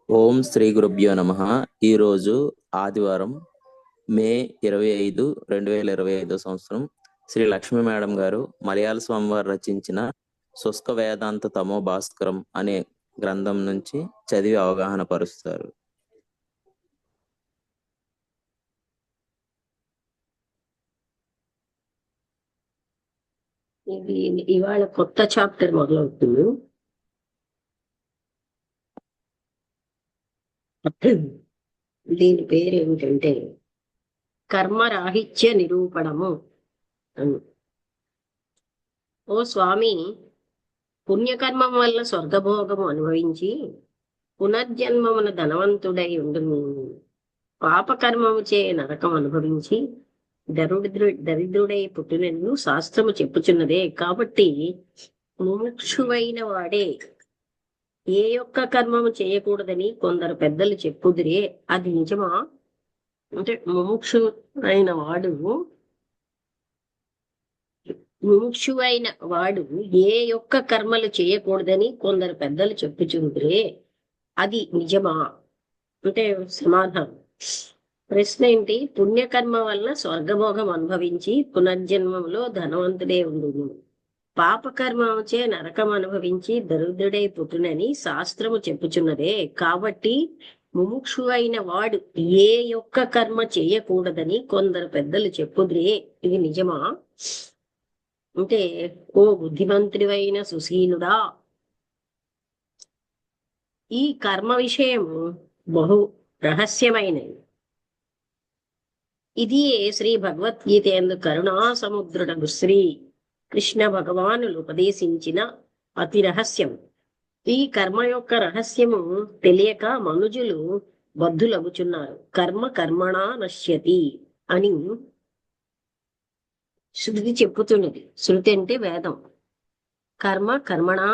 ఓం శ్రీ గురుభ్యో నమః. ఈరోజు ఆదివారం మే 25, 2025 సంవత్సరం. శ్రీ లక్ష్మీ మేడం గారు మలయాళ స్వామి వారు రచించిన శుష్క వేదాంత తమో భాస్కరం అనే గ్రంథం నుంచి చదివి అవగాహన పరుస్తారు. ఇది ఇవాళ కొత్త చాప్టర్ మొదలవుతుంది. దీని పేరు ఏమిటంటే కర్మరాహిత్య నిరూపణము అని. ఓ స్వామి, పుణ్యకర్మం వల్ల స్వర్గభోగము అనుభవించి పునర్జన్మమున ధనవంతుడై ఉండును, పాపకర్మము చే నరకం అనుభవించి దరిద్రుడై పుట్టినను శాస్త్రము చెప్పుచున్నదే. కాబట్టి ముముక్షువైన వాడే ఏ యొక్క కర్మము చేయకూడదని కొందరు పెద్దలు చెప్పుదురే, అది నిజమా? అంటే ముముక్షువైన వాడు ఏ యొక్క కర్మలు చేయకూడదని కొందరు పెద్దలు చెప్పుచుందిరే, అది నిజమా? అంటే సమాధానం. ప్రశ్న ఏంటి? పుణ్యకర్మ వల్ల స్వర్గభోగం అనుభవించి పునర్జన్మంలో ధనవంతుడే ఉండును, పాపకర్మచే నరకం అనుభవించి దరిద్రుడై పుట్టునని శాస్త్రము చెప్పుచున్నదే. కాబట్టి ముముక్షు అయిన వాడు ఏ యొక్క కర్మ చేయకూడదని కొందరు పెద్దలు చెప్పుదురే, ఇది నిజమా? అంటే ఓ బుద్ధిమంతుడివైన సుశీలుడా, ఈ కర్మ విషయము బహు రహస్యమైనది. ఇది శ్రీ భగవద్గీత యందు కరుణా సముద్రుడగు శ్రీ కృష్ణ భగవానులు ఉపదేశించిన అతి రహస్యం. ఈ కర్మ యొక్క రహస్యము తెలియక మనుజులు బద్ధులగుచున్నారు. కర్మ కర్మణా నశ్యతి అని శృతి చెప్పుతున్నది. శృతి అంటే వేదం. కర్మ కర్మణా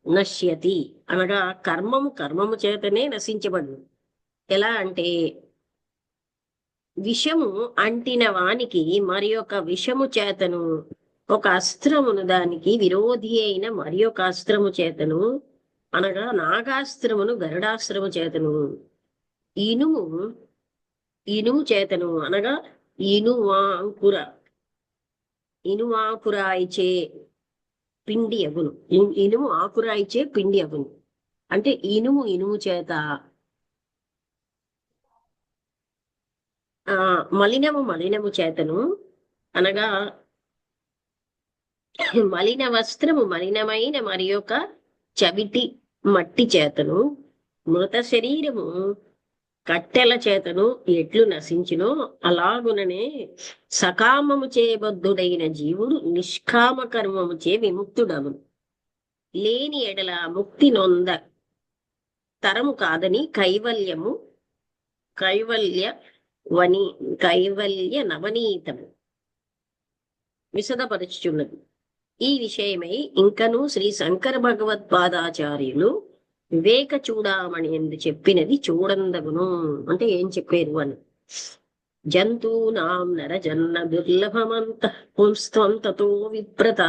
నశ్యతి అనగా కర్మము చేతనే నశించబడు. ఎలా అంటే విషము అంటిన వానికి మరి ఒక విషము చేతను, ఒక అస్త్రమును దానికి విరోధి అయిన మరి ఒక అస్త్రము చేతను, అనగా నాగాస్త్రమును గరుడాస్త్రము చేతను, ఇనుము చేతను అనగా ఇనువాకురాయిచే పిండి అగును. ఇనుము ఆకురాయిచే పిండి అగును. అంటే ఇనుము చేత, మలినము చేతను అనగా మలిన వస్త్రము మలినమైన మరి ఒక చవిటి మట్టి చేతను, మృత శరీరము కట్టెల చేతను ఎట్లు నశించునో అలాగుననే సకామము చేయబద్ధుడైన జీవుడు నిష్కామ కర్మము చే విముక్తుడగును. లేని ఎడల ముక్తి నొంద తరము కాదని కైవల్య నవనీతము విశదపరచుచున్నది. ఈ విషయమై ఇంకను శ్రీ శంకర భగవత్పాదాచార్యులు వివేక చూడామణి ఎందు చెప్పినది చూడందగును. అంటే ఏం చెప్పారు అని. జంతూనాం నరజన్న దుర్లభమంత పుంస్త్వం తతో విప్రత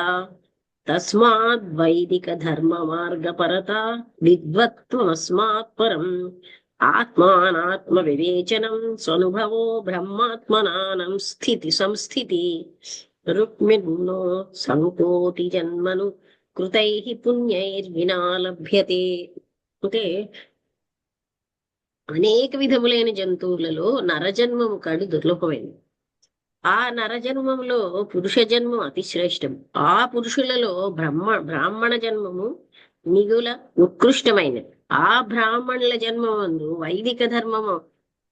తస్మాద్ వైదిక ధర్మ మార్గపరత విద్వత్వమస్మాత్ పరం ఆత్మానాత్మ వివేచనం స్వనుభవో బ్రహ్మాత్మనానం స్థితి సంస్థితి రుక్మిణో సంకోటి జన్మను కృతై పుణ్యైర్వినా లభ్యతే. అంటే అనేక విధములైన జంతువులలో నరజన్మము కడు దుర్లభమైనది. ఆ నరజన్మములో పురుష జన్మం అతి శ్రేష్టం. ఆ పురుషులలో బ్రాహ్మణ జన్మము మిగుల ఉత్కృష్టమైనది. ఆ బ్రాహ్మణుల జన్మమందు వైదిక ధర్మము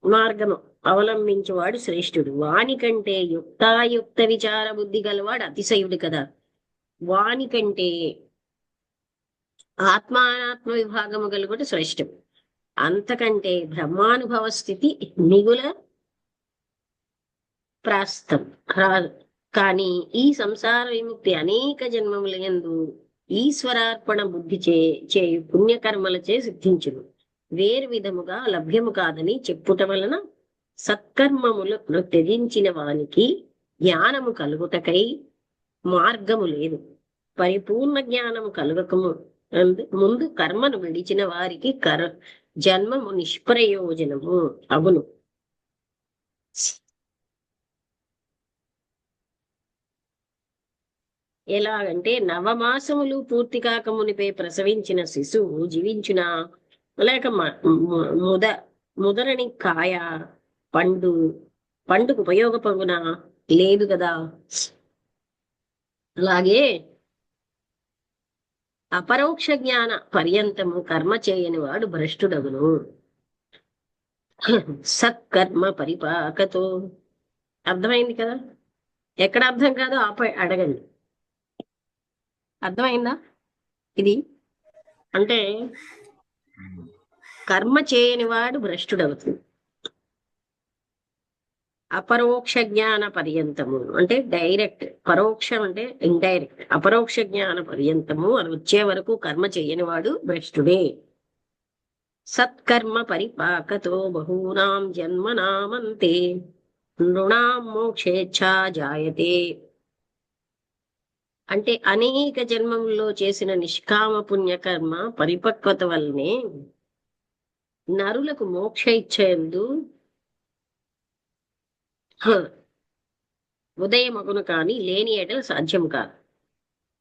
మార్గము అవలంబించేవాడు శ్రేష్ఠుడు. వానికంటే యుక్తాయుక్త విచార బుద్ధి గలవాడు అతిశయుడు కదా. వానికంటే ఆత్మానాత్మ విభాగము కలుగుట శ్రేష్టం. అంతకంటే బ్రహ్మానుభవ స్థితి మిగుల ప్రాస్తం. కానీ ఈ సంసార విముక్తి అనేక జన్మముల యందు ఈశ్వరార్పణ బుద్ధి చేయు పుణ్యకర్మలచే సిద్ధించును. వేరు విధముగా లభ్యము కాదని చెప్పుట వలన సత్కర్మములను త్యజించిన వానికి జ్ఞానము కలుగుటకై మార్గము లేదు. పరిపూర్ణ జ్ఞానము కలుగకము ముందు కర్మను విడిచిన వారికి జన్మము నిష్ప్రయోజనము అగును. ఎలాగంటే నవమాసములు పూర్తి కాక మునిపే ప్రసవించిన శిశువు జీవించిన లేక ముదరని కాయ పండు పండుకు ఉపయోగపగున లేదు కదా. అలాగే అపరోక్ష జ్ఞాన పర్యంతము కర్మ చేయని వాడు భ్రష్టుడగును. సత్కర్మ పరిపాకతో అర్థమైంది కదా. ఎక్కడ అర్థం కాదో అడగండి. అర్థమైందా? ఇది అంటే కర్మ చేయని వాడు భ్రష్టుడవుతుంది. అపరోక్ష జ్ఞాన పర్యంతము అంటే డైరెక్ట్, పరోక్షం అంటే ఇండైరెక్ట్. అపరోక్ష జ్ఞాన పర్యంతము అది వచ్చే వరకు కర్మ చేయని వాడు భ్రష్టుడే. సత్కర్మ పరిపాకతో బహూనాం జన్మనామంతే నృణాం మోక్షేచ్ఛా జాయతే. అంటే అనేక జన్మముల్లో చేసిన నిష్కామ పుణ్యకర్మ పరిపక్వత వల్లనే నరులకు మోక్ష ఇచ్చేందు ఉదయమగును కాని లేని ఎడల సాధ్యం కాదు.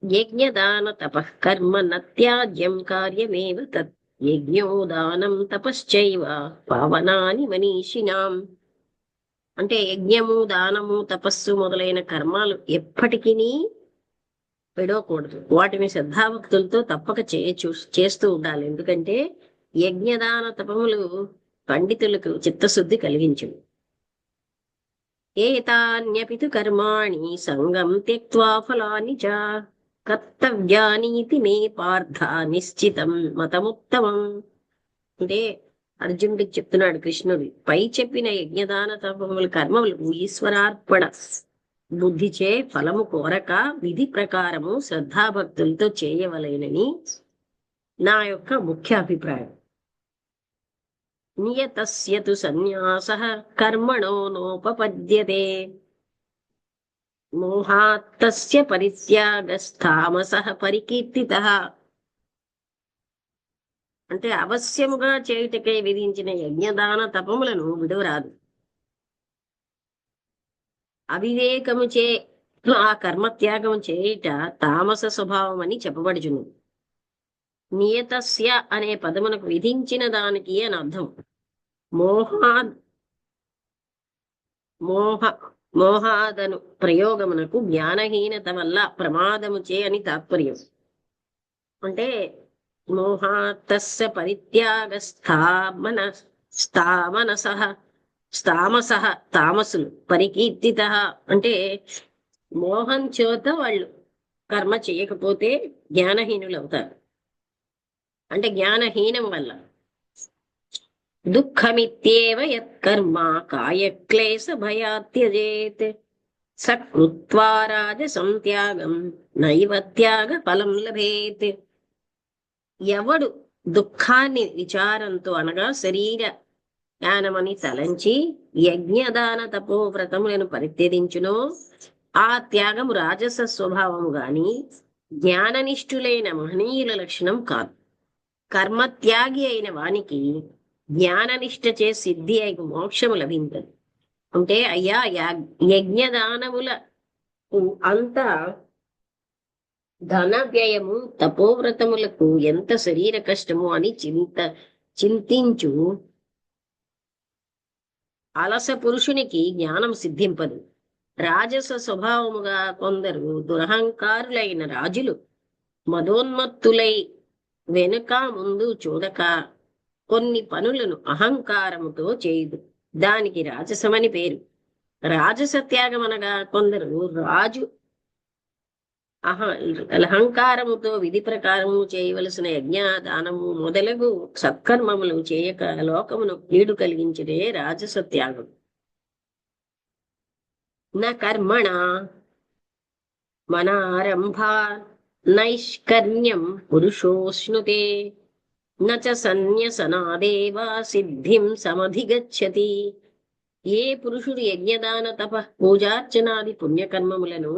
యజ్ఞదాన తపఃకర్మ నత్యాజ్యం కార్యమేవ తత్ యజ్ఞో దానం తపశ్చైవ పావనాని మనీషినాం. అంటే యజ్ఞము దానము తపస్సు మొదలైన కర్మాలు ఎప్పటికీ విడవకూడదు. వాటిని శ్రద్ధాభక్తులతో తప్పక చేస్తూ ఉండాలి. ఎందుకంటే యజ్ఞదాన తపములు పండితులకు చిత్తశుద్ధి కలిగించును. ఏతాన్యపితు కర్మాణి సంగం త్యక్త్వా ఫలాని చ కర్తవ్యానీతి మే పార్థ నిశ్చితం మతముత్తమం. అంటే అర్జునుడికి చెప్తున్నాడు కృష్ణుడు, పై చెప్పిన యజ్ఞదాన తపములు కర్మములు ఈశ్వరార్పణ బుద్ధిచే ఫలము కోరక విధి ప్రకారము శ్రద్ధాభక్తులతో చేయవలెనని నా యొక్క ముఖ్య అభిప్రాయం. నియతస్య తు సన్యాసః కర్మణో నోపపద్యతే మోహాత్తస్య పరిత్యాగస్తామసః పరికీర్తితః. అంటే అవశ్యముగా చేయుటకై విధించిన యజ్ఞదాన తపములను విడువరాదు. అవివేకము చే ఆ కర్మత్యాగము చేయుట తామస స్వభావం అని చెప్పబడుచును. నియతస్య అనే పదమునకు విధించిన దానికి అని అర్థం. మోహాదను ప్రయోగమునకు జ్ఞానహీనత వల్ల ప్రమాదము చే అని తాత్పర్యం. అంటే మోహాత్తస్య పరిత్యాగ స్థామసః తామసులు పరికీర్తిత. అంటే మోహం చేత వాళ్ళు కర్మ చేయకపోతే జ్ఞానహీనులు అవుతారు. అంటే జ్ఞానహీనం వల్ల. దుఃఖమిత్యేవ యత్కర్మ కాయక్లేశ భయాత్యజేత్ సకృత్వా రాజసం త్యాగం నైవ త్యాగ ఫలం లభేత్. ఎవడు దుఃఖాన్ని విచారంతో అనగా శరీర జ్ఞానమని తలంచి యజ్ఞదాన తపోవ్రతములను పరిత్యజించునో ఆ త్యాగము రాజస స్వభావము గాని జ్ఞాననిష్ఠులైన మహనీయుల లక్షణం కాదు. కర్మత్యాగి అయిన వానికి జ్ఞాననిష్ట చే సిద్ధి అయిన మోక్షము లభించదు. అంటే అయ్యా యజ్ఞదానముల అంత ధన వ్యయము తపోవ్రతములకు ఎంత శరీర కష్టము అని చింతించు అలస పురుషునికి జ్ఞానం సిద్ధింపదు. రాజస స్వభావముగా కొందరు దురహంకారులైన రాజులు మదోన్మత్తులై వెనుక ముందు చూడక కొన్ని పనులను అహంకారముతో చేయుదు. దానికి రాజసమని పేరు. రాజస త్యాగం అనగా కొందరు రాజు అహంకారముతో విధి ప్రకారము చేయవలసిన యజ్ఞ దానము మొదలగు సత్కర్మములు చేయక లోకమును కీడు కలిగించడే రాజస త్యాగం. న కర్మణ మనారంభ నైష్కర్మ్యం పురుషోష్ణుతే నచ సన్యసనాదేవ సిద్ధిం సమధిగచ్చతి. ఏ పురుషుడు యజ్ఞదాన తప పూజార్చనాది పుణ్యకర్మములను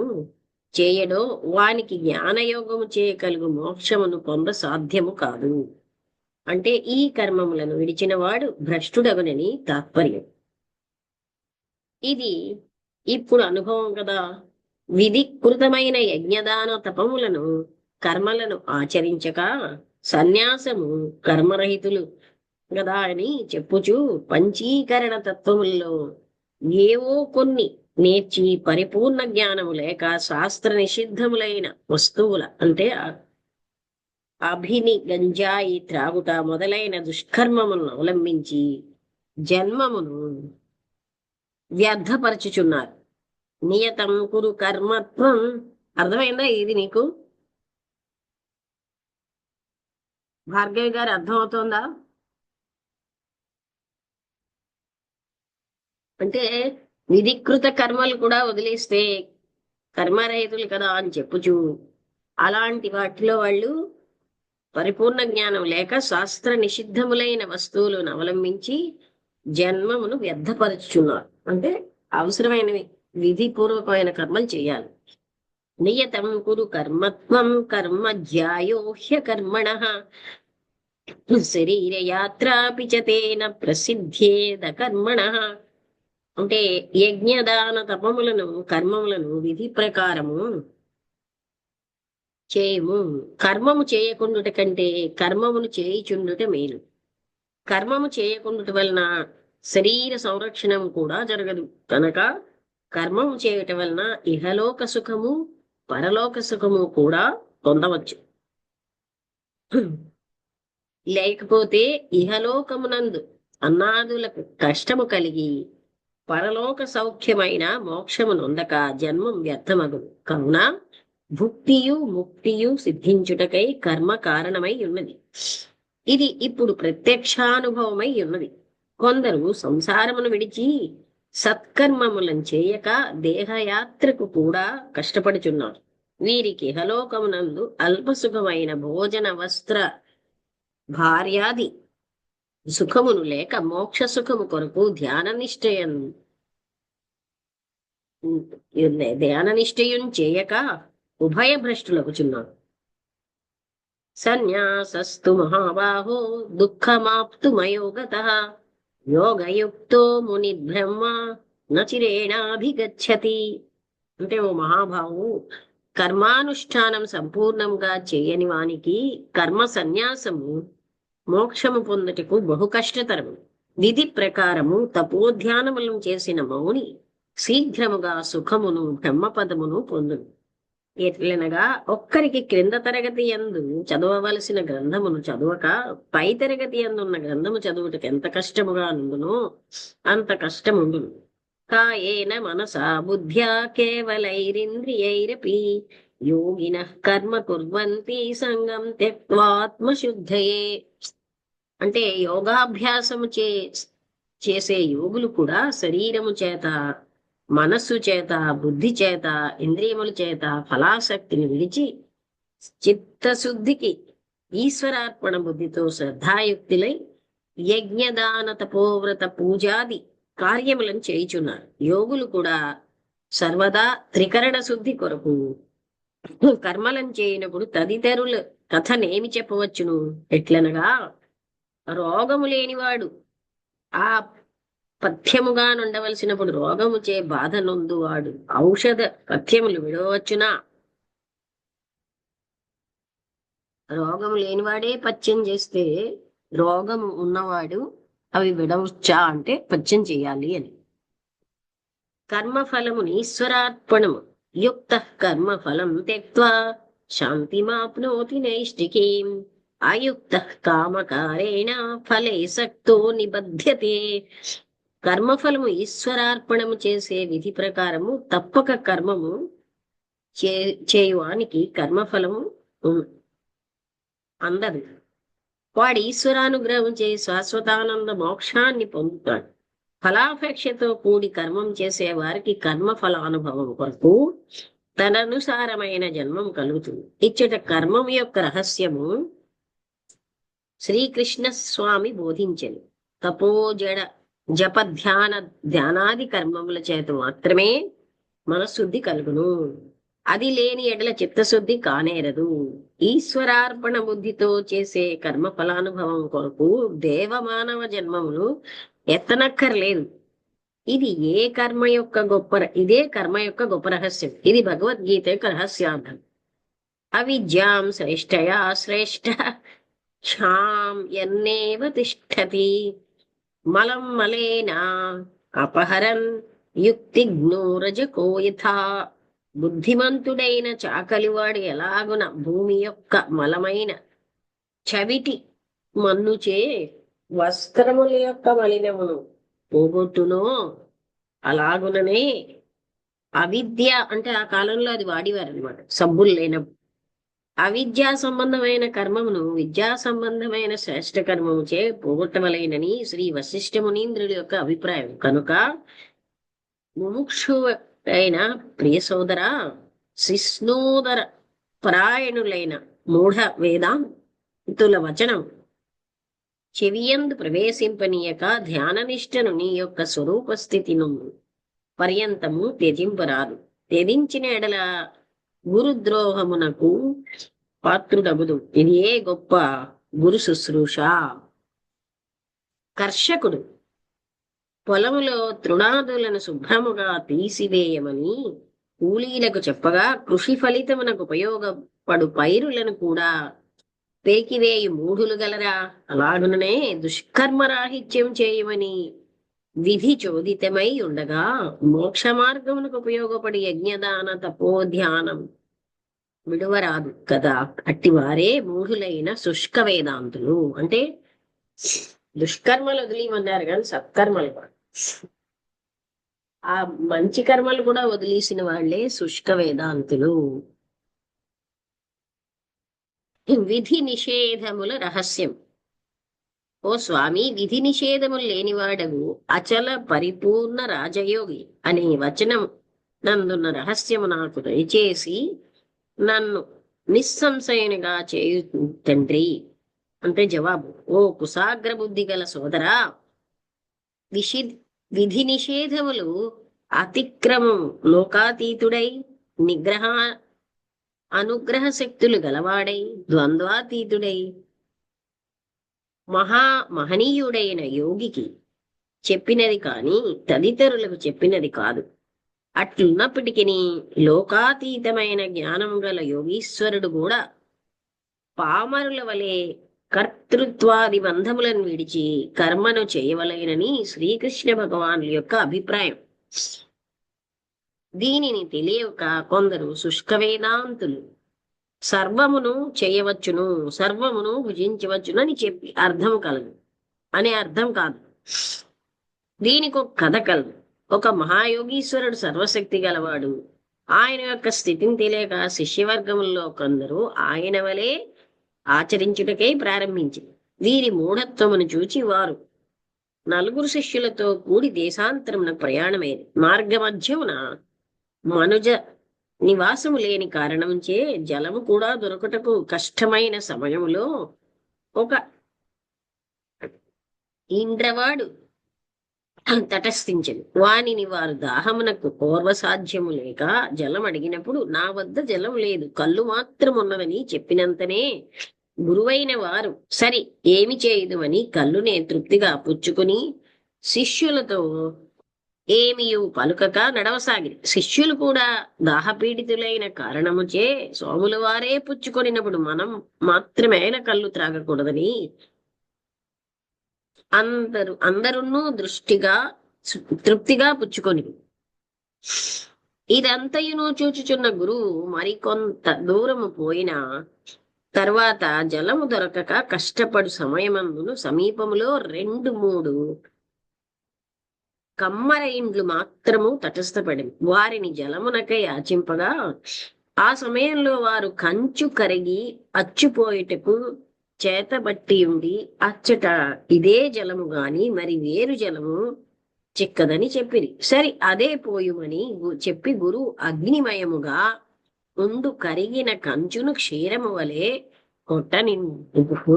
చేయడో వానికి జ్ఞానయోగము చేయగలుగు మోక్షమును పొంద సాధ్యము కాదు. అంటే ఈ కర్మములను విడిచిన వాడు భ్రష్టుడగునని తాత్పర్యం. ఇది ఇప్పుడు అనుభవం కదా. విధికృతమైన యజ్ఞదాన తపములను కర్మలను ఆచరించక సన్యాసము కర్మరహితులు కదా అని చెప్పుచు పంచీకరణ తత్వముల్లో ఏవో కొన్ని నేర్చి పరిపూర్ణ జ్ఞానము లేక శాస్త్ర నిషిద్ధములైన వస్తువుల అంటే అభిని గంజాయి త్రాగుట మొదలైన దుష్కర్మములను అవలంబించి జన్మమును వ్యర్థపరచుచున్నారు. నియతం కురు కర్మత్వం. అర్థమైందా ఇది నీకు? భార్గవి గారు అర్థమవుతోందా? అంటే విధికృత కర్మలు కూడా వదిలేస్తే కర్మరహితులు కదా అని చెప్పుచు అలాంటి వాటిలో వాళ్ళు పరిపూర్ణ జ్ఞానం లేక శాస్త్ర నిషిద్ధములైన వస్తువులను అవలంబించి జన్మమును వ్యర్థపరచుచున్నారు. అంటే అవసరమైనవి విధిపూర్వకమైన కర్మలు చేయాలి. నియతం కురు కర్మత్వం కర్మ జ్యాయోహ్య కర్మణ శరీరయాత్రాపి చ తేన ప్రసిద్ధేద కర్మణ. అంటే యజ్ఞదాన తపములను కర్మములను విధి ప్రకారము చేయము. కర్మము చేయకుండుట కంటే కర్మమును చేయుచుండుట మేలు. కర్మము చేయకుండుట వలన శరీర సంరక్షణం కూడా జరగదు కనుక కర్మము చేయటం వలన ఇహలోక సుఖము పరలోక సుఖము కూడా పొందవచ్చు. లేకపోతే ఇహలోకమునందు అన్నాదులకు కష్టము కలిగి పరలోక సౌఖ్యమైన మోక్షము నొందక జన్మం వ్యర్థమగును. కావున భుక్తియు ముక్తియు సిద్ధించుటకై కర్మ కారణమై ఉన్నది. ఇది ఇప్పుడు ప్రత్యక్షానుభవమై ఉన్నది. కొందరు సంసారమును విడిచి సత్కర్మములను చేయక దేహయాత్రకు కూడా కష్టపడుచున్నారు. వీరికి ఇహలోకమునందు అల్పసుఖమైన భోజన వస్త్ర భార్యాది సుఖమును లేక మోక్ష సుఖము కొరకు ధ్యాన నిశ్చయం చేయక ఉభయ భ్రష్టులగుచున్నారు. సన్యాసస్తు మహాబాహో దుఃఖమాప్తుమయోగతః యోగయుక్తో ముని బ్రహ్మ నచిరేణాభిగచ్చతి. అంటే ఓ మహాబాహు, కర్మానుష్ఠానం సంపూర్ణంగా చేయని వానికి కర్మ సన్యాసము మోక్షము పొందుటకు బహు కష్టతరము. విధి ప్రకారము తపోధ్యానములను చేసిన మౌని శీఘ్రముగా సుఖమును బ్రహ్మపదమును పొందును. ఎట్లనగా ఒక్కరికి క్రింద తరగతి యందు చదవవలసిన గ్రంథమును చదవక పై తరగతి యందున్న గ్రంథము చదువుటకు ఎంత కష్టముగా నుండునో అంత కష్టముండును. కాయేన మనసా బుద్ధ్యా కేవలైరింద్రియైరపి యోగినః కర్మ కుర్వంతి సంగం త్యక్త్వాత్మశుద్ధయే. అంటే యోగాభ్యాసము చేసే యోగులు కూడా శరీరము చేత మనస్సు చేత బుద్ధి చేత ఇంద్రియముల చేత ఫలాసక్తిని విడిచి చిత్తశుద్ధికి ఈశ్వరార్పణ బుద్ధితో శ్రద్ధాయుక్తులై యజ్ఞదాన తపోవ్రత పూజాది కార్యములను చేయుచున్నారు. యోగులు కూడా సర్వదా త్రికరణ శుద్ధి కొరకు కర్మలను చేయనప్పుడు తదితరుల కథనేమి చెప్పవచ్చును. ఎట్లనగా రోగము లేనివాడు ఆ పథ్యముగా నుండవలసినప్పుడు రోగము చే బాధ నొందువాడు ఔషధ పథ్యములు విడవచ్చునా? రోగము లేనివాడే పథ్యం చేస్తే రోగము ఉన్నవాడు అవి విడవచ్చా అంటే పథ్యం చేయాలి అని. కర్మఫలముని ఈశ్వరార్పణము యుక్త కర్మఫలం త్యక్త్వా శాంతిమాప్నోతి నైష్టికీం అయుక్త కామకారేణ ఫలే సక్తో నిబధ్యతే. కర్మఫలము ఈశ్వరార్పణము చేసే విధి ప్రకారము తప్పక కర్మము చేయువానికి కర్మఫలము అందదు. వాడు ఈశ్వరానుగ్రహం చే శాశ్వతానంద మోక్షాన్ని పొందుతాడు. ఫలాపేక్షతో కూడి కర్మం చేసే వారికి కర్మ ఫలానుభవం కొరకు తదనుసారమైన జన్మం కలుగుతుంది. ఇచ్చట కర్మం యొక్క రహస్యము శ్రీకృష్ణ స్వామి బోధించెను. తపో జడ జప ధ్యానాది కర్మముల చేత మాత్రమే మనశుద్ధి కలుగును. అది లేని ఎడల చిత్తశుద్ధి కానేరదు. ఈశ్వరార్పణ బుద్ధితో చేసే కర్మ ఫలానుభవం కొరకు దేవమానవ జన్మములు ఎత్తనక్కర్లేదు. ఇది ఇదే కర్మ యొక్క గొప్ప రహస్యం. ఇది భగవద్గీత యొక్క రహస్యార్థం. అవిద్యాం శ్రేష్టయా శ్రేష్ట క్షాం ఎన్నేవ తిష్టతి మలం మలేన అపహరన్ యుక్తిజ్ఞో రజకో యథా. బుద్ధిమంతుడైన చాకలివాడు ఎలాగున భూమి యొక్క మలమైన చవిటి మన్నుచే వస్త్రముల యొక్క మలినమును పోగొట్టునో అలాగుననే అవిద్య అంటే ఆ కాలంలో అది వాడివారు అనమాట, సబ్బులు లేనప్పుడు. అవిద్యా సంబంధమైన కర్మమును విద్యా సంబంధమైన శ్రేష్ఠ కర్మముచే పోగొట్టవలేనని శ్రీ వశిష్ఠ మునీంద్రుడి యొక్క అభిప్రాయం. కనుక ముముక్షు అయిన ప్రియ సోదర, శిష్ణోదర పరాయణులైన మూఢ వేదాంతుల వచనం చెవియందు ప్రవేశింపనీయక ధ్యాననిష్టను నీ యొక్క స్వరూప స్థితిను పర్యంతము త్యజింపరాదు. త్యజించిన ఎడల గురుద్రోహమునకు పాత్రుడగుదు. ఇది ఏ గొప్ప గురు శుశ్రూష. కర్షకుడు పొలములో తృణాదులను శుభ్రముగా తీసివేయమని కూలీలకు చెప్పగా కృషి ఫలితమునకు ఉపయోగపడు పైరులను కూడా పేకివేయి మూఢులు గలరా. అలాగుననే దుష్కర్మరాహిత్యం చేయమని విధి చోదితమై ఉండగా మోక్ష మార్గమునకు ఉపయోగపడి యజ్ఞదాన తపోధ్యానం విడువరాదు కదా. అట్టివారే మూఢులైన శుష్క వేదాంతులు. అంటే దుష్కర్మలు వదిలేయమన్నారు కానీ సత్కర్మలు కూడా, ఆ మంచి కర్మలు కూడా వదిలేసిన వాళ్లే శుష్క వేదాంతులు. విధి నిషేధముల రహస్యం. ఓ స్వామి, విధి నిషేధములు లేనివాడవు అచల పరిపూర్ణ రాజయోగి అనే వచనం నందున్న రహస్యము నాకు దయచేసి నన్ను నిస్సంశయనిగా చేయు తండ్రి. అంటే జవాబు, ఓ కుశాగ్ర బుద్ధి గల సోదరా, విధి నిషేధములు అతిక్రమం లోకాతీతుడై అనుగ్రహ శక్తులు గలవాడై ద్వంద్వాతీతుడై మహనీయుడైన యోగికి చెప్పినది కాని తదితరులకు చెప్పినది కాదు. అట్లున్నప్పటికీ లోకాతీతమైన జ్ఞానం గల యోగీశ్వరుడు కూడా పామరుల వలె కర్తృత్వాది బంధములను విడిచి కర్మను చేయవలెనని శ్రీకృష్ణ భగవానుల యొక్క అభిప్రాయం. దీనిని తెలియక కొందరు శుష్క వేదాంతులు సర్వమును చేయవచ్చును, సర్వమును భుజించవచ్చును అని చెప్పి అర్థం కలదు అనే అర్థం కాదు. దీనికి ఒక కథ కలదు. ఒక మహాయోగీశ్వరుడు సర్వశక్తి గలవాడు. ఆయన యొక్క స్థితిని తెలియక శిష్యవర్గముల్లో కొందరు ఆయన వలె ఆచరించుటకై ప్రారంభించింది. వీరి మూఢత్వమును చూచి వారు 4 శిష్యులతో కూడి దేశాంతరమున ప్రయాణమేది. మార్గమధ్యమున మనుజ నివాసము లేని కారణంచే జలము కూడా దొరకటకు కష్టమైన సమయంలో ఒక ఇంద్రవాడు తటస్థించను. వానిని వారు దాహమునకు పూర్వసాధ్యము లేక జలం అడిగినప్పుడు నా వద్ద జలం లేదు, కళ్ళు మాత్రం ఉన్నదని చెప్పినంతనే గురువైన వారు సరి ఏమి చేయుదుమని కళ్ళునే తృప్తిగా పుచ్చుకుని శిష్యులతో ఏమియు పలుకక నడవసాగిరి. శిష్యులు కూడా దాహపీడితులైన కారణముచే సోముల వారే పుచ్చుకొనినప్పుడు మనం మాత్రమే కళ్ళు త్రాగకూడదని అందరున్నూ తృప్తిగా పుచ్చుకొని ఇదంతయును చూచుచున్న గురువు మరికొంత దూరము పోయిన తర్వాత జలము దొరకక కష్టపడు సమయమందును సమీపములో 2-3 కమ్మర ఇండ్లు మాత్రము తటస్థపడింది. వారిని జలమునకై యాచింపగా ఆ సమయంలో వారు కంచు కరిగి అచ్చుపోయేటకు చేతబట్టి ఉండి అచ్చట ఇదే జలము గాని మరి వేరు జలము చిక్కదని చెప్పిరి. సరి అదే పోయుమని చెప్పి గురు అగ్నిమయముగా ఉండు కరిగిన కంచును క్షీరము వలె కొట్టనిందుకు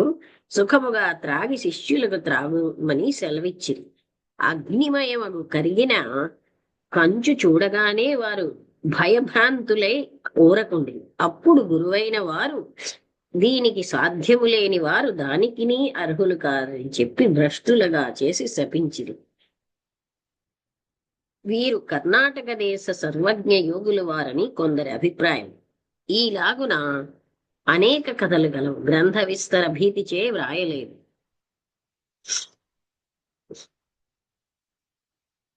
సుఖముగా త్రాగి శిష్యులకు త్రాగుమని సెలవిచ్చిరి. అగ్నిమయమగు కరిగిన కంచు చూడగానే వారు భయభ్రాంతులై ఊరకుండి. అప్పుడు గురువైన వారు, దీనికి సాధ్యము లేని వారు దానికిని అర్హులు కాదని చెప్పి భ్రష్టులుగా చేసి శపించిరి. వీరు కర్ణాటక దేశ సర్వజ్ఞ యోగుల వారని కొందరి అభిప్రాయం. ఈలాగున అనేక కథలు గలవు. గ్రంథ విస్తర భీతిచే వ్రాయలేదు.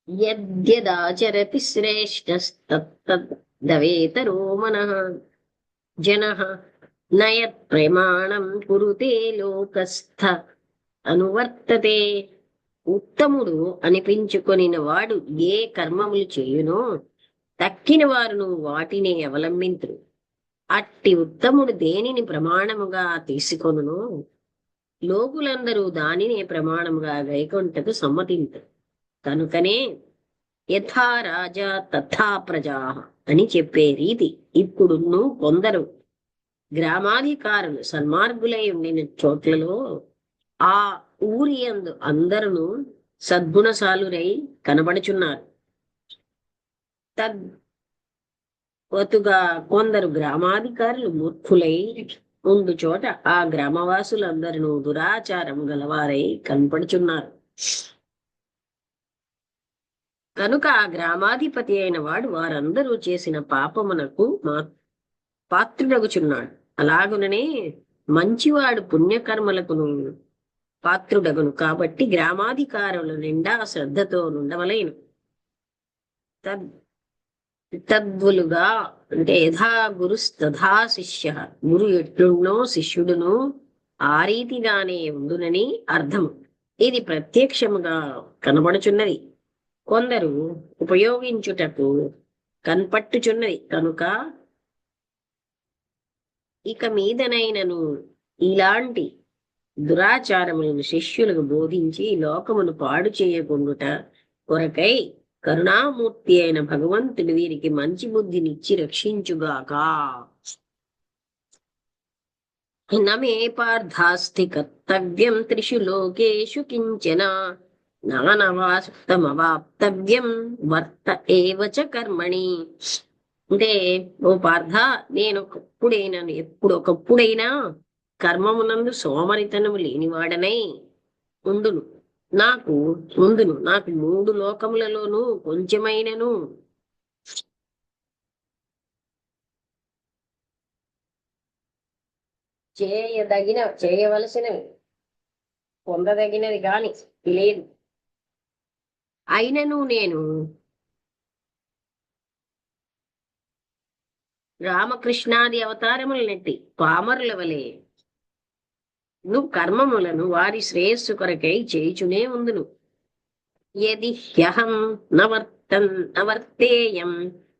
యద్యదాచరతి శ్రేష్టస్తత్తదవేతరో మనః జనః నయత్ ప్రమాణం కురుతే లోకస్థ అనువర్తతే. ఉత్తముడు అనిపించుకొనిన వాడు ఏ కర్మములు చేయునో తక్కిన వారును వాటిని అవలంబింతురు. అట్టి ఉత్తముడు దేనిని ప్రమాణముగా తీసుకొనునో లోకులందరూ దానిని ప్రమాణముగా గైకొంటకు సమ్మతింతురు. కనుకనే యథా రాజా తథా ప్రజా అని చెప్పే రీతి ఇప్పుడును కొందరు గ్రామాధికారులు సన్మార్గులై ఉండిన చోట్లలో ఆ ఊరి యందు అందరూ సద్గుణశాలురై కనబడుచున్నారు. తద్వతుగా కొందరు గ్రామాధికారులు మూర్ఖులై ఉండు చోట ఆ గ్రామవాసులందరూ దురాచారం గలవారై కనపడుచున్నారు. కనుక ఆ గ్రామాధిపతి అయిన వాడు వారందరూ చేసిన పాపమునకు పాత్రుడగుచున్నాడు. అలాగుననే మంచివాడు పుణ్యకర్మలకును పాత్రుడగును. కాబట్టి గ్రామాధికారుల నిండా శ్రద్ధతో నుండవలేను. తద్వులుగా అంటే యథా గురుస్తథా శిష్య, గురు ఎట్లున్నో శిష్యుడును ఆ రీతిగానే ఉండునని అర్థము. ఇది ప్రత్యక్షముగా కనబడుచున్నది, కొందరు ఉపయోగించుటకు కన్పట్టుచున్నది. కనుక ఇక మీదనైనను ఇలాంటి దురాచారములను శిష్యులకు బోధించి లోకమును పాడు చేయకుండుట కొరకై కరుణామూర్తి అయిన భగవంతుడు వీరికి మంచి బుద్ధినిచ్చి రక్షించుగాక. నమే పార్థాస్తి కర్తవ్యం త్రిషు లోకేషు కించన నానవాస్తమవాప్తవ్యం వర్త ఏవచ కర్మణి. అంటే ఓ పార్థ, ఒకప్పుడైనా కర్మమునందు సోమరితనము లేనివాడనై ఉండును. నాకు 3 లోకములలోనూ కొంచెమైనను చేయవలసినవి పొందదగినది గాని లేదు. అయినను నేను రామకృష్ణాది అవతారములనెట్టి పామరుల వలె కర్మములను వారి శ్రేయస్సు కొరకై చేయుచునే ఉందును. యది హ్యహం నవర్తేయం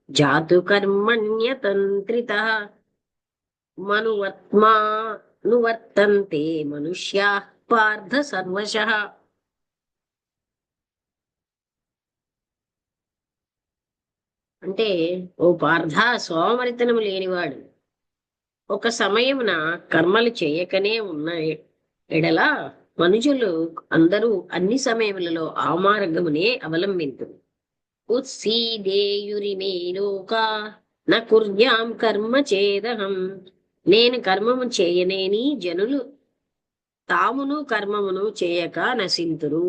జాతు కర్మణ్యతంత్రితః మనువర్తంతే మనుష్యాః పార్థ సర్వశః. అంటే ఓ పార్థ, సోమరితనము లేనివాడు ఒక సమయమున కర్మలు చేయకనే ఉన్న ఎడల మనుషులు అందరూ అన్ని సమయములలో ఆ మార్గమునే అవలంబింతురు. ఉత్సీదేయురిమే లోకా న కుర్యాం కర్మ చేదహం. నేను కర్మము చేయనేని జనులు తామును కర్మమును చేయక నశింతురు.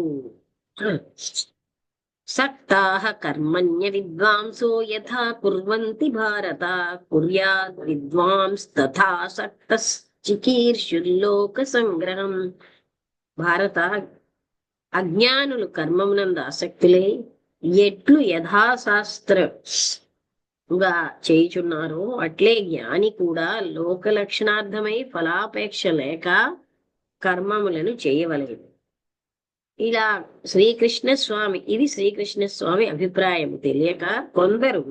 సక్తాః కర్మణ్య విద్వాంసో యథా కుర్వంతి భారత కుర్యాద్ విద్వాంస్తథా సక్తః చికీర్షుర్లోక సంగ్రహం. భారత, అజ్ఞానులు కర్మమునందు ఆసక్తులై ఎట్లు యథాశాస్త్రముగా చేయుచున్నారో అట్లే జ్ఞాని కూడా లోక లక్షణార్థమై ఫలాపేక్ష లేక కర్మములను చేయవలెను. ఇలా ఇది శ్రీకృష్ణ స్వామి అభిప్రాయం. తెలియక కొందరు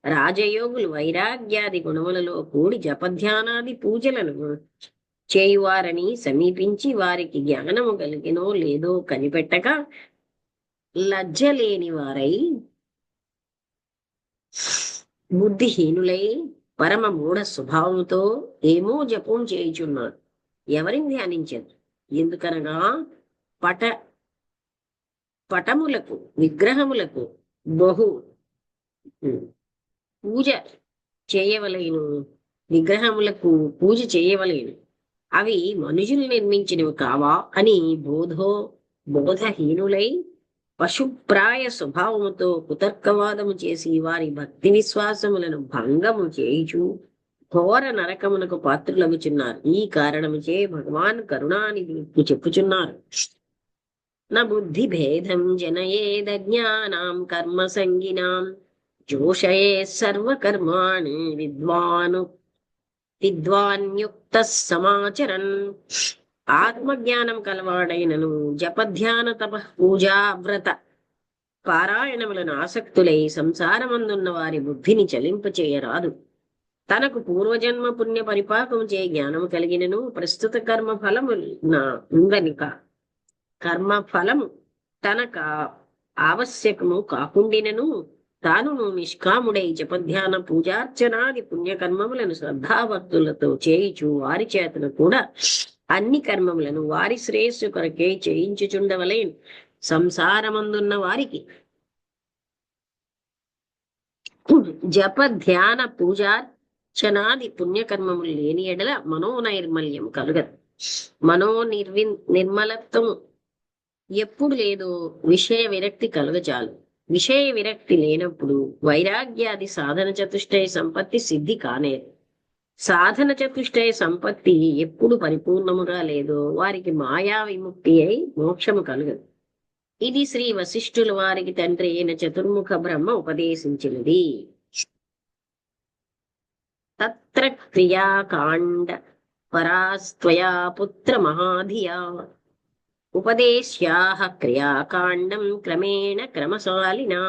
రాజయోగులు వైరాగ్యాది గుణములలో కూడి జపధ్యానాది పూజలను చేయువారని సమీపించి వారికి జ్ఞానము కలిగినో లేదో కనిపెట్టక లజ్జ లేని వారై బుద్ధిహీనులై పరమ మూఢ స్వభావంతో ఏమో జపం చేయుచున్నారు. ఎవరిని ధ్యానించదు. ఎందుకనగా పటములకు విగ్రహములకు బహు పూజ చేయవలేను, విగ్రహములకు పూజ చేయవలేను, అవి మనుషులు నిర్మించినవి కావా అని బోధహీనులై పశుప్రాయ స్వభావముతో కుతర్కవాదము చేసి వారి భక్తి విశ్వాసములను భంగము చేయుచు ఘోర నరకమునకు పాత్రులగుచున్నారు. ఈ కారణముచే భగవాన్ కరుణానిధి చెప్పుచున్నారు. న బుద్ధి భేదం జనయేదజ్ఞానాం కర్మ సంగినాం జోషయే సర్వకర్మాణి విద్వాన్యుక్త సమాచరన్. ఆత్మజ్ఞానం కలవాడైనను జపధ్యాన తప పూజా వ్రత పారాయణములను ఆసక్తులై సంసారమందున్న వారి బుద్ధిని చలింపచేయరాదు. తనకు పూర్వజన్మ పుణ్య పరిపాకము చే జ్ఞానము కలిగినను ప్రస్తుత కర్మ ఫలము ఉందనిక కర్మ ఫలము తనక ఆవశ్యకము కాకుండినను తాను నిష్కాముడై జపధ్యాన పూజార్చనాది పుణ్యకర్మములను శ్రద్ధాభక్తులతో చేయుచు వారి చేతను కూడా అన్ని కర్మములను వారి శ్రేయస్సు కొరకే చేయించుచుండవలే. సంసారమందున్న వారికి జప ధ్యాన పూజార్చనాది పుణ్యకర్మములు లేని ఎడల మనోనైర్మల్యం కలుగదు. నిర్మలత్వము ఎప్పుడు లేదో విషయ విరక్తి కలుగచాలు. విషయ విరక్తి లేనప్పుడు వైరాగ్యాది సాధన చతుష్టయ సంపత్తి సిద్ధి కానేది. సాధన చతుష్టయ సంపత్తి ఎప్పుడు పరిపూర్ణముగా లేదో వారికి మాయా విముక్తి అయి మోక్షము కలుగదు. ఇది శ్రీ వశిష్ఠుల వారికి తండ్రి అయిన చతుర్ముఖ బ్రహ్మ ఉపదేశించినది. తత్ర క్రియాకాండ పరాస్త్వయా పుత్ర మహాధియా ఉపదేశ్యాహ క్రియాకాండం క్రమేణ క్రమశాలినా.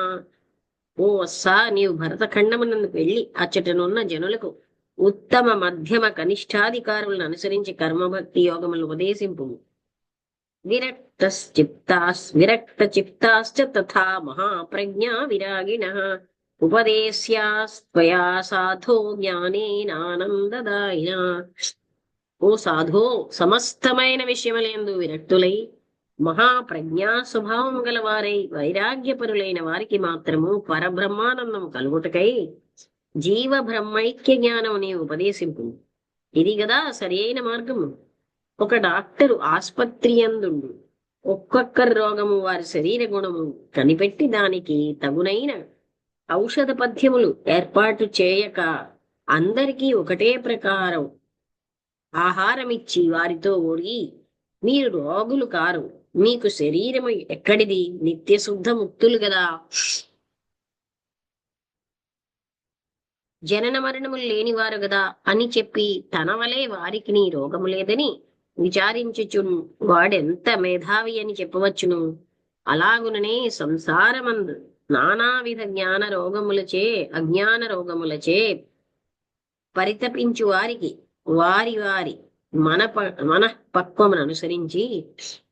ఓ వత్సా, నీవు భరతఖండమునందుకు వెళ్ళి అచ్చటనున్న జనులకు ఉత్తమ మధ్యమ కనిష్టాధికారులను అనుసరించి కర్మభక్తి యోగములను ఉపదేశింపు. విరక్త చిత్తాశ్చ తథా మహాప్రజ్ఞా విరాగిణః ఉపదేశ్యాస్త్వయా సాధో జ్ఞానేనానందదాయినా. ఓ సాధో, సమస్తమైన విషయములందు విరక్తులై మహాప్రజ్ఞా స్వభావం గలవారై వైరాగ్యపరులైన వారికి మాత్రము పరబ్రహ్మానందము కలుగుటకై జీవ బ్రహ్మైక్య జ్ఞానము నీవు ఉపదేశింపు. ఇది గదా సరి అయిన మార్గము. ఒక డాక్టరు ఆస్పత్రి యందుండు ఒక్కొక్కరి రోగము వారి శరీర గుణము కనిపెట్టి దానికి తగునైన ఔషధ పథ్యములు ఏర్పాటు చేయక అందరికీ ఒకటే ప్రకారం ఆహారమిచ్చి వారితో ఓడి, మీరు రోగులు కారు, మీకు శరీరము ఎక్కడిది, నిత్య శుద్ధ ముక్తులు గదా, జనన మరణములు లేనివారు గదా అని చెప్పి తన వలె వారికి నీ రోగము లేదని విచారించుచు వాడెంత మేధావి అని చెప్పవచ్చును. అలాగుననే సంసారమందు నానావిధ జ్ఞాన రోగములచే అజ్ఞాన రోగములచే పరితపించు వారికి వారి వారి మనఃపక్వమును అనుసరించి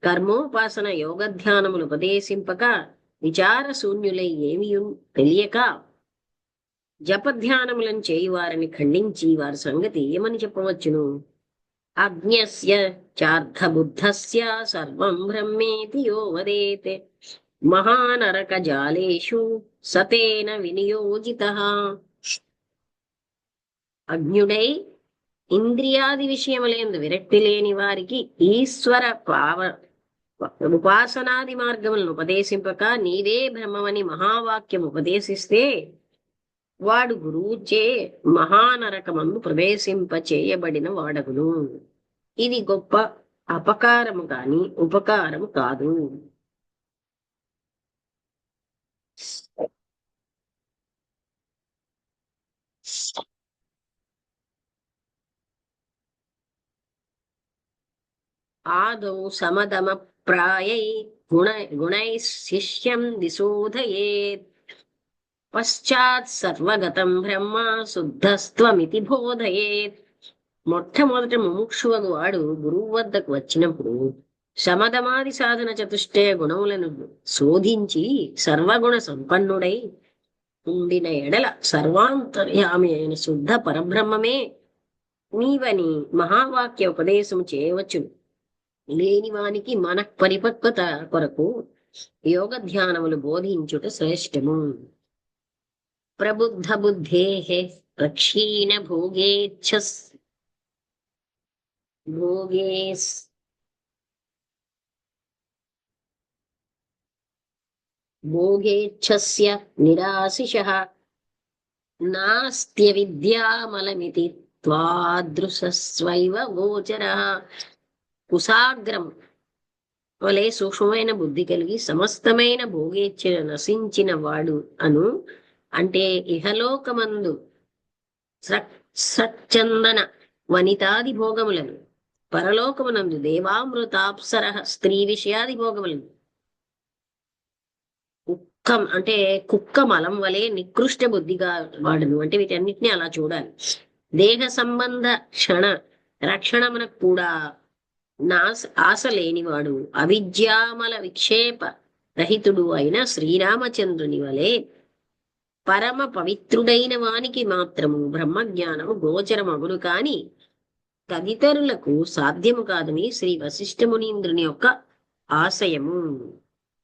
కర్మోపాసన యోగధ్యానములు ఉపదేశింపక విచార శూన్యులై ఏమీ తెలియక జపధ్యానములను చేయువారిని ఖండించి వారి సంగతి ఏమని చెప్పవచ్చును. అజ్ఞస్య చార్థబుద్ధస్య సర్వం బ్రహ్మేతి యో వదేత్ మహానరక జాలేషు సతేన వినియోజితః. అజ్ఞుడై ఇంద్రియాది విషయములందు విరక్తి లేని వారికి ఈశ్వర ఉపాసనాది మార్గములను ఉపదేశింపక నీవే బ్రహ్మమని మహావాక్యం ఉపదేశిస్తే వాడు గురువుచే మహానరకమందు ప్రవేశింప చేయబడిన వాడగును. ఇది గొప్ప అపకారము కాని ఉపకారము కాదు. ఆదౌ సమదమ ప్రాయై గుణై శిష్యం దిశోధయేత్ పశ్చాత్ సర్వగతం బ్రహ్మ శుద్ధస్త్వమితి బోధయేత్. మొట్టమొదట ముముక్షువగు వాడు గురువు వద్దకు వచ్చినప్పుడు శమదమాది సాధన చతుష్టయ గుణములను శోధించి సర్వగుణ సంపన్నుడై ఉండిన ఎడల సర్వాంతర్యామి అయిన శుద్ధ పరబ్రహ్మమే నీవని మహావాక్య ఉపదేశం చేయవచ్చును. లేనివానికి మనఃపరిపక్వత కొరకు యోగ ధ్యానములు బోధించుట శ్రేష్టము. ప్రబుద్ధ బుద్ధేః ప్రక్షీణ భోగేచ్ఛస్ భోగేస్ భోగేచ్ఛస్య నిరాశిషః నాస్త్య విద్యామలమితి త్వాదృశస్వైవ గోచరః. కుశాగ్రం వలె సూక్ష్మమైన బుద్ధి కలిగి సమస్తమైన భోగేచ్ఛను నశించిన వాడు అను, అంటే ఇహలోకమందు సచ్చందన వనితాది భోగములను, పరలోకమునందు దేవామృతాప్సర స్త్రీ విషయాది భోగములను అంటే కుక్క మలం వలె నికృష్ట బుద్ధిగా వాడును. అంటే వీటన్నిటిని అలా చూడాలి. దేహ సంబంధ క్షణ రక్షణమునకు కూడా ఆశ లేనివాడు, అవిద్యామల విక్షేప రహితుడు అయిన శ్రీరామచంద్రుని వలె పరమ పవిత్రుడైన వానికి మాత్రము బ్రహ్మజ్ఞానము గోచరమగును కాని తదితరులకు సాధ్యము కాదని శ్రీ వశిష్ఠ మునీంద్రుని యొక్క ఆశయము.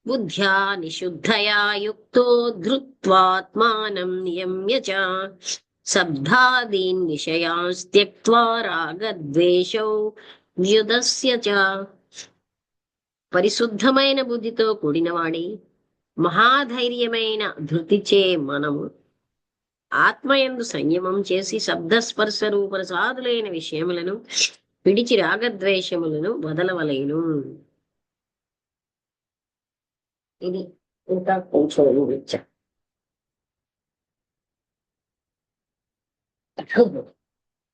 బుద్ధ్యా నిశుద్ధయా యుక్తో ధృత్వాత్మానం నియమ్య చ శబ్దాదీన్ విషయాస్త్యక్త్వా రాగద్వేషౌ వ్యుదస్య చ. పరిశుద్ధమైన బుద్ధితో కూడినవాడి మహాధైర్యమైన ధృతిచే మనము ఆత్మయందు సంయమం చేసి శబ్దస్పర్శ రూపరసాదులైన విషయములను విడిచి రాగద్వేషములను వదలవలేను. ఇది ఇంకా కొంచెం వివరించా.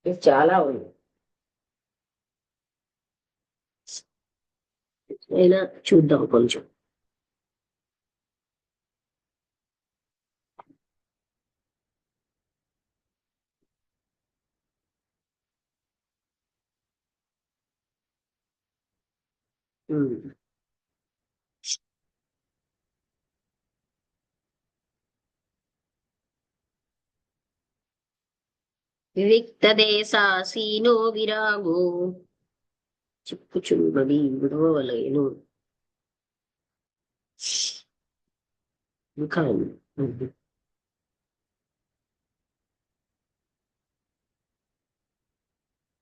ఇది చాలా ఉంది, అయినా చూద్దాం కొంచెం. వివిక్త దేశాసీనో విరాగో చిప్పుచున్నది విడవలేను. ఇంకా